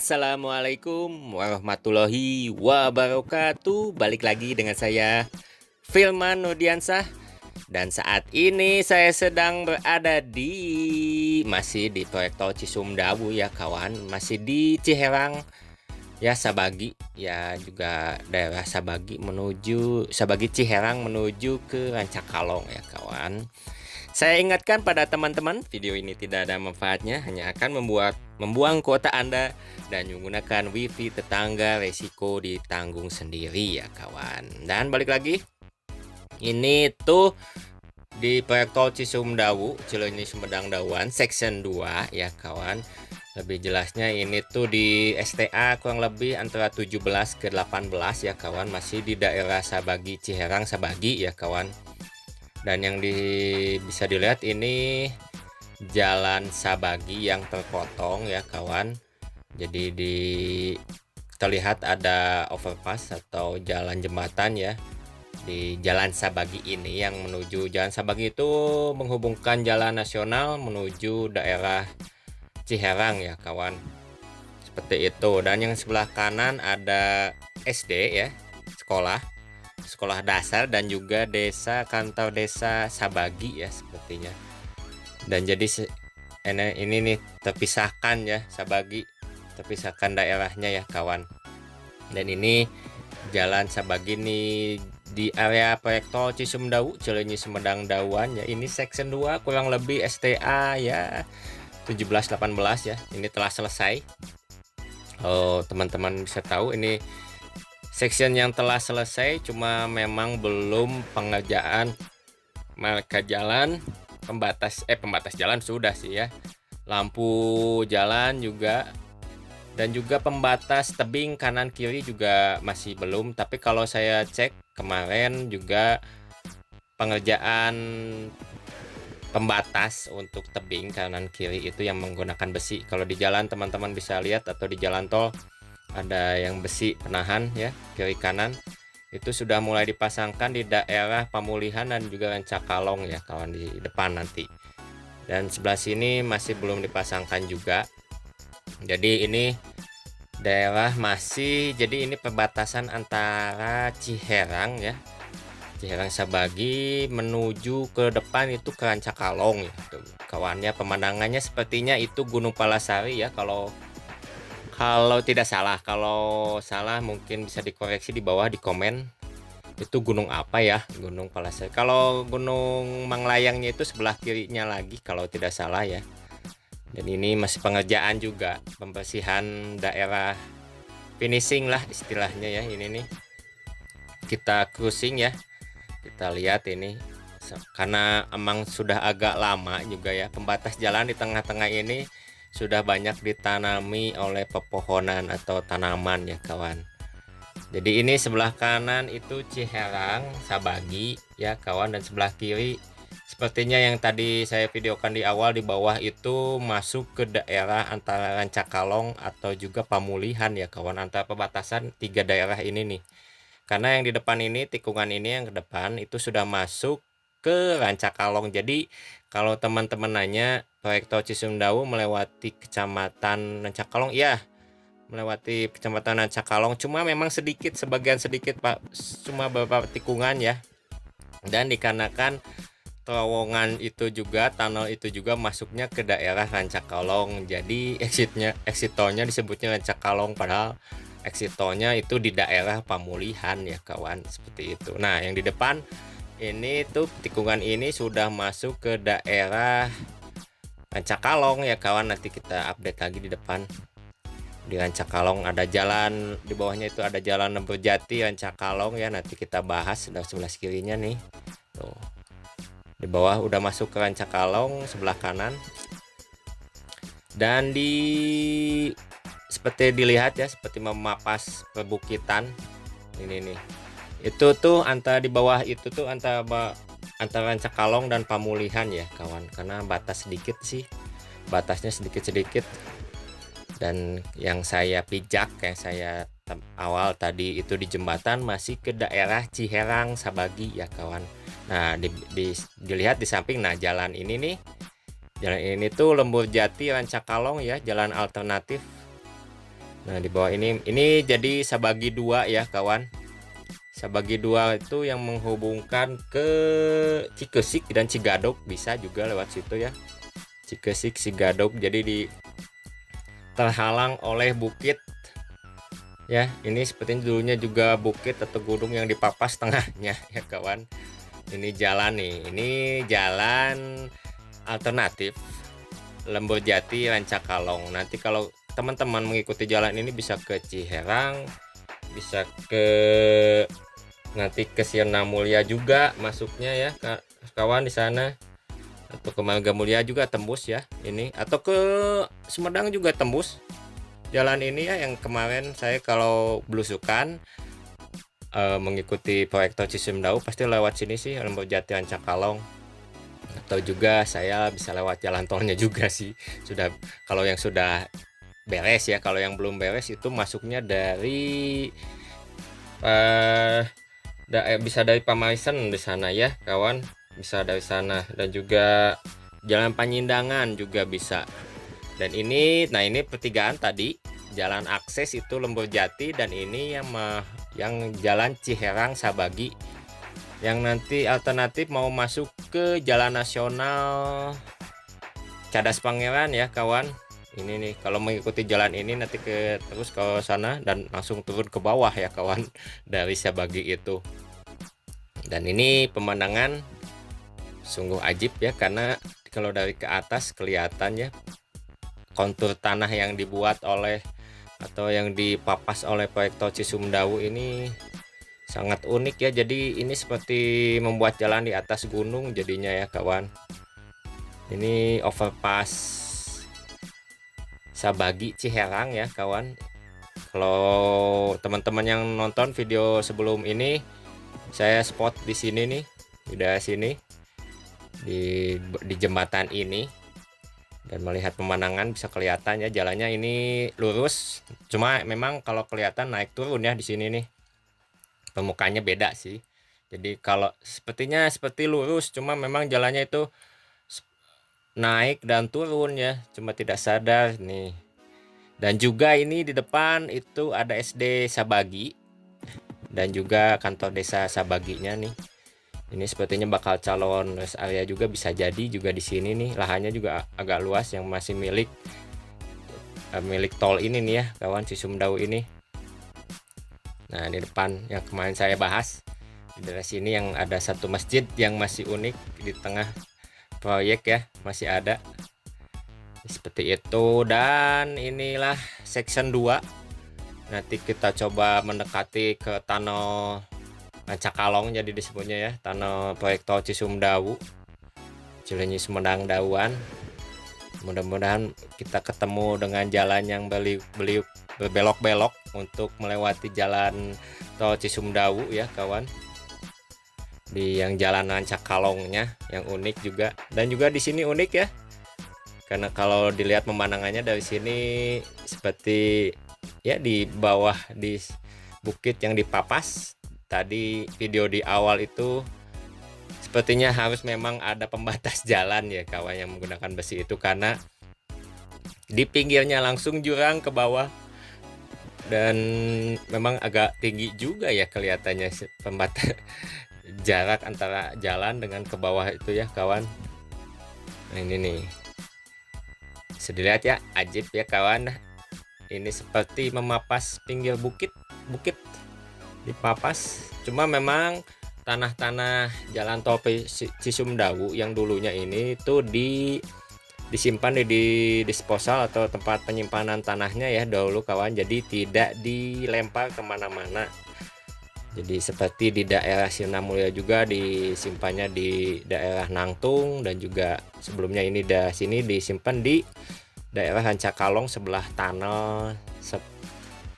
Assalamualaikum warahmatullahi wabarakatuh. Balik lagi dengan saya Filman Nurdiansah. Dan saat ini saya sedang berada masih di proyek tol Cisumdawu ya kawan. Masih di Ciherang ya, Sabagi ya, juga daerah Sabagi Ciherang menuju ke Rancakalong ya kawan. Saya ingatkan pada teman-teman, video ini tidak ada manfaatnya, hanya akan membuang kuota Anda dan menggunakan wifi tetangga, resiko ditanggung sendiri ya kawan. Dan balik lagi, ini tuh di proyek tol Cisumdawu, Cileunyi Sumedang Dawan, section 2 ya kawan. Lebih jelasnya ini tuh di STA kurang lebih antara 17 ke 18 ya kawan, masih di daerah Sabagi, Ciherang Sabagi ya kawan. Dan yang bisa dilihat ini jalan Sabagi yang terpotong ya kawan. Jadi terlihat ada overpass atau jalan jembatan ya di jalan Sabagi ini. Yang menuju jalan Sabagi itu menghubungkan jalan nasional menuju daerah Ciherang ya kawan, seperti itu. Dan yang sebelah kanan ada SD ya, sekolah dasar, dan juga kantor desa Sabagi ya sepertinya. Dan jadi ini nih terpisahkan ya, Sabagi terpisahkan daerahnya ya kawan. Dan ini jalan Sabagi nih di area proyek tol Cisumdawu, Cileunyi Sumedang Dawan ya. Ini section 2 kurang lebih STA ya 17-18 ya. Ini telah selesai. Oh, teman-teman bisa tahu ini section yang telah selesai, cuma memang belum pengerjaan marka jalan, pembatas jalan sudah sih ya, lampu jalan juga, dan juga pembatas tebing kanan kiri juga masih belum. Tapi kalau saya cek kemarin juga pengerjaan pembatas untuk tebing kanan kiri itu yang menggunakan besi. Kalau di jalan teman-teman bisa lihat, atau di jalan tol ada yang besi penahan ya kiri kanan, itu sudah mulai dipasangkan di daerah Pamulihan dan juga Rancakalong ya kawan, di depan nanti. Dan sebelah sini masih belum dipasangkan juga. Jadi ini daerah jadi ini perbatasan antara Ciherang ya, Ciherang Sabagi menuju ke depan itu ke Rancakalong ya tuh kawannya. Pemandangannya sepertinya itu Gunung Palasari ya, kalau tidak salah. Kalau salah mungkin bisa dikoreksi di bawah di komen, itu gunung apa ya, Gunung Palasari. Kalau Gunung Manglayangnya itu sebelah kirinya lagi kalau tidak salah ya. Dan ini masih pengerjaan juga, pembersihan daerah, finishing lah istilahnya ya. Ini nih kita cruising ya, kita lihat ini karena emang sudah agak lama juga ya, pembatas jalan di tengah-tengah ini sudah banyak ditanami oleh pepohonan atau tanaman ya kawan. Jadi ini sebelah kanan itu Ciherang Sabagi ya kawan, dan sebelah kiri sepertinya yang tadi saya videokan di awal, di bawah itu masuk ke daerah antara Rancakalong atau juga Pamulihan ya kawan, antara perbatasan tiga daerah ini nih. Karena yang di depan ini, tikungan ini yang ke depan itu sudah masuk ke Rancakalong. Jadi kalau teman-teman nanya proyek tol Cisumdawu melewati kecamatan Rancakalong, ya melewati kecamatan Rancakalong, cuma memang sebagian sedikit Pak, cuma beberapa tikungan ya. Dan dikarenakan terowongan itu juga, tunnel itu juga masuknya ke daerah Rancakalong, jadi exit tolnya disebutnya Rancakalong, padahal exit tolnya itu di daerah Pamulihan ya kawan, seperti itu. Nah yang di depan ini tuh tikungan ini sudah masuk ke daerah Rancakalong ya kawan. Nanti kita update lagi di depan. Di Rancakalong ada jalan, di bawahnya itu ada jalan Nembojati Rancakalong ya, nanti kita bahas. Sudah sebelah kirinya nih tuh, di bawah udah masuk ke Rancakalong sebelah kanan. Dan seperti dilihat ya, seperti memapas perbukitan ini nih, itu tuh antara di bawah itu tuh antara Rancakalong dan Pamulihan ya kawan, karena batasnya sedikit. Dan yang saya pijak, yang saya awal tadi itu di jembatan masih ke daerah Ciherang Sabagi ya kawan. Nah dilihat di samping, nah jalan ini tuh Lembur Jati Rancakalong ya, jalan alternatif Nah, di bawah ini jadi sabagi dua ya kawan. Sabagi dua itu yang menghubungkan ke Cikesik dan Cigadog, bisa juga lewat situ ya. Cikesik, Cigadog, jadi terhalang oleh bukit ya. Ini sepertinya dulunya juga bukit atau gunung yang dipapas tengahnya ya kawan. Ini jalan nih, ini jalan alternatif Lembur Jati Rancakalong. Nanti kalau teman-teman mengikuti jalan ini bisa ke Ciherang, bisa ke nanti ke Sirna Mulia juga masuknya ya kawan di sana, atau ke Mangga Mulia juga tembus ya ini, atau ke Sumedang juga tembus jalan ini ya. Yang kemarin saya kalau belusukan mengikuti proyek tol Cisumdawu pasti lewat sini sih, Lembur Jati Rancakalong. Atau juga saya bisa lewat jalan tolnya juga sih, sudah kalau yang sudah beres ya. Kalau yang belum beres itu masuknya dari bisa dari Pamaisen di sana ya kawan, bisa dari sana. Dan juga Jalan Panyindangan juga bisa. Dan ini, nah ini pertigaan tadi jalan akses itu Lembur-Jati, dan ini yang jalan Ciherang Sabagi yang nanti alternatif mau masuk ke Jalan Nasional Cadas Pangeran ya kawan. Ini nih kalau mengikuti jalan ini nanti terus ke sana dan langsung turun ke bawah ya kawan dari Sabagi itu. Dan ini pemandangan sungguh ajib ya, karena kalau dari ke atas kelihatan ya kontur tanah yang dibuat oleh atau yang dipapas oleh proyek tol Cisumdawu ini sangat unik ya. Jadi ini seperti membuat jalan di atas gunung jadinya ya kawan. Ini overpass Sabagi Ciherang ya kawan. Kalau teman-teman yang nonton video sebelum ini, saya spot di sini nih, di daerah sini, di jembatan ini, dan melihat pemandangan bisa kelihatan ya jalannya ini lurus. Cuma memang kalau kelihatan naik turun ya di sini nih, permukaannya beda sih. Jadi kalau sepertinya seperti lurus, cuma memang jalannya itu naik dan turun ya, cuma tidak sadar nih. Dan juga ini di depan itu ada SD Sabagi dan juga kantor desa Sabaginya nih. Ini sepertinya bakal calon rest area juga, bisa jadi juga di sini nih. Lahannya juga agak luas yang masih milik tol ini nih ya kawan, Cisumdawu ini. Nah, di depan yang kemarin saya bahas di daerah sini yang ada satu masjid yang masih unik di tengah proyek ya, masih ada seperti itu. Dan inilah section 2. Nanti kita coba mendekati ke Tunnel Rancakalong jadi disebutnya ya, Tunnel proyek tol Cisumdawu Cileunyi Sumedang Dauan. Mudah-mudahan kita ketemu dengan jalan yang beliuk berbelok-belok untuk melewati jalan tol Cisumdawu ya kawan. Di yang jalan Rancakalongnya yang unik juga, dan juga di sini unik ya. Karena kalau dilihat pemandangannya dari sini seperti ya di bawah di bukit yang dipapas tadi video di awal itu, sepertinya harus memang ada pembatas jalan ya kawan yang menggunakan besi itu, karena di pinggirnya langsung jurang ke bawah dan memang agak tinggi juga ya kelihatannya pembatas jarak antara jalan dengan ke bawah itu ya kawan. Nah ini nih bisa dilihat ya, ajib ya kawan. Ini seperti memapas pinggir bukit dipapas. Cuma memang tanah-tanah jalan tol Cisumdawu yang dulunya ini tuh disimpan di disposal atau tempat penyimpanan tanahnya ya dahulu kawan. Jadi tidak dilempar kemana-mana. Jadi seperti di daerah Sirna Mulia juga disimpannya di daerah Nangtung, dan juga sebelumnya ini sini disimpan di daerah Rancakalong sebelah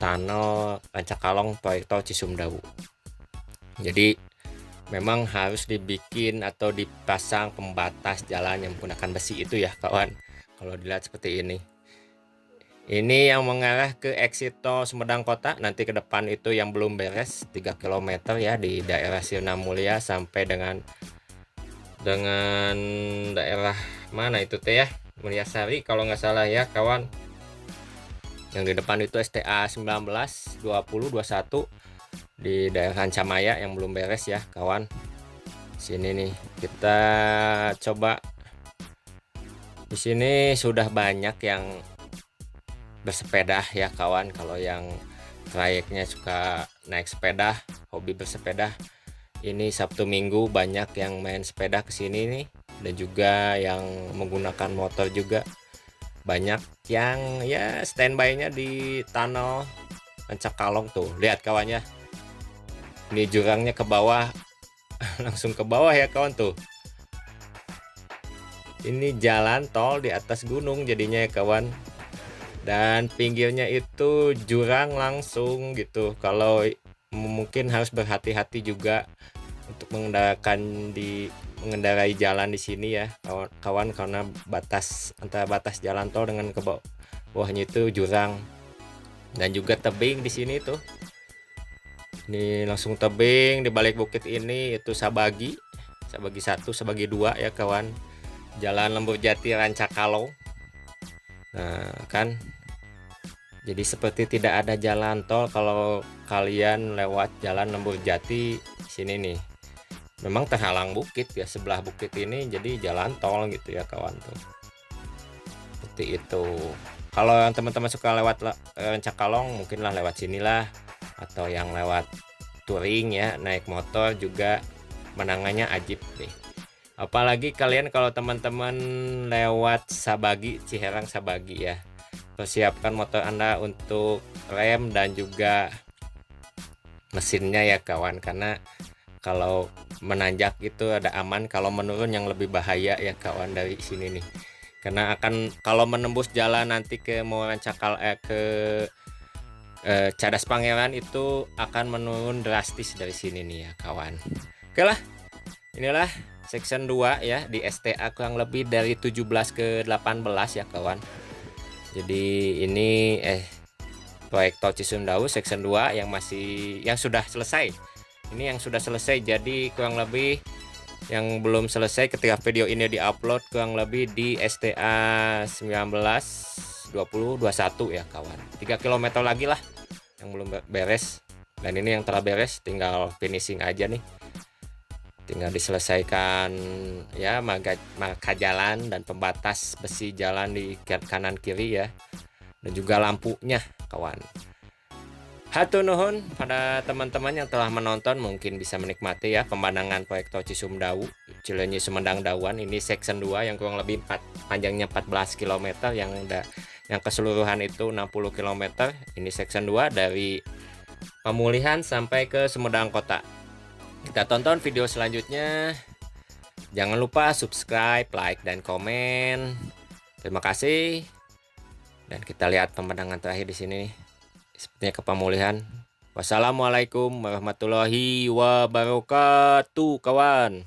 tunnel Rancakalong proyek tol Cisumdawu. Jadi memang harus dibikin atau dipasang pembatas jalan yang menggunakan besi itu ya kawan. Kalau dilihat seperti ini. Ini yang mengarah ke exit tol Sumedang Kota. Nanti ke depan itu yang belum beres 3 km ya di daerah Sirna Mulia sampai dengan daerah mana itu teh ya, Mulyasari kalau nggak salah ya kawan. Yang di depan itu STA 19, 20, 21 di daerah Rancamaya yang belum beres ya kawan. Sini nih kita coba. Di sini sudah banyak yang bersepeda ya kawan. Kalau yang trayeknya suka naik sepeda, hobi bersepeda, ini Sabtu Minggu banyak yang main sepeda ke sini nih. Dan juga yang menggunakan motor juga banyak yang ya standby-nya di tunnel Rancakalong tuh. Lihat kawannya. Ini jurangnya ke bawah, langsung ke bawah ya kawan tuh. Ini jalan tol di atas gunung jadinya ya kawan. Dan pinggirnya itu jurang langsung gitu. Kalau mungkin harus berhati-hati juga untuk mengendarai jalan di sini ya kawan, karena antara batas jalan tol dengan ke bawahnya itu jurang dan juga tebing di sini tuh. Ini langsung tebing. Di balik bukit ini itu Sabagi 1, Sabagi 2 ya kawan. Jalan Lembur Jati Rancakalong. Nah kan, jadi seperti tidak ada jalan tol kalau kalian lewat jalan Lembur Jati sini nih. Memang terhalang bukit ya, sebelah bukit ini jadi jalan tol gitu ya kawan tuh. Seperti itu. Kalau yang teman-teman suka lewat Rancakalong mungkinlah lewat sinilah, atau yang lewat touring ya, naik motor juga menangannya ajib nih. Apalagi kalian kalau teman-teman lewat Sabagi, Ciherang Sabagi ya, persiapkan motor Anda untuk rem dan juga mesinnya ya kawan, karena kalau menanjak itu ada aman, kalau menurun yang lebih bahaya ya kawan dari sini nih. Karena akan kalau menembus jalan nanti ke Cadas Pangeran itu akan menurun drastis dari sini nih ya kawan. Oke lah, inilah section 2 ya di STA kurang lebih dari 17 ke 18 ya kawan. Jadi ini proyek tol Cisumdawu section 2 yang sudah selesai. Ini yang sudah selesai, jadi kurang lebih yang belum selesai ketika video ini diupload kurang lebih di STA 19, 20, 21 ya kawan. 3 km lagi lah yang belum beres. Dan ini yang telah beres, tinggal finishing aja nih. Tinggal diselesaikan ya marka jalan dan pembatas besi jalan di kanan kiri ya, dan juga lampunya kawan. Hatur nuhun pada teman-teman yang telah menonton, mungkin bisa menikmati ya pemandangan proyek tol Cisumdawu Cileunyi Sumedang Dawan. Ini section 2 yang kurang lebih panjangnya 14 km, yang keseluruhan itu 60 km. Ini section 2 dari Pemulihan sampai ke Sumedang Kota. Kita tonton video selanjutnya. Jangan lupa subscribe, like, dan komen. Terima kasih. Dan kita lihat pemandangan terakhir di sini. Sepertinya ke Pemulihan. Wassalamualaikum warahmatullahi wabarakatuh kawan.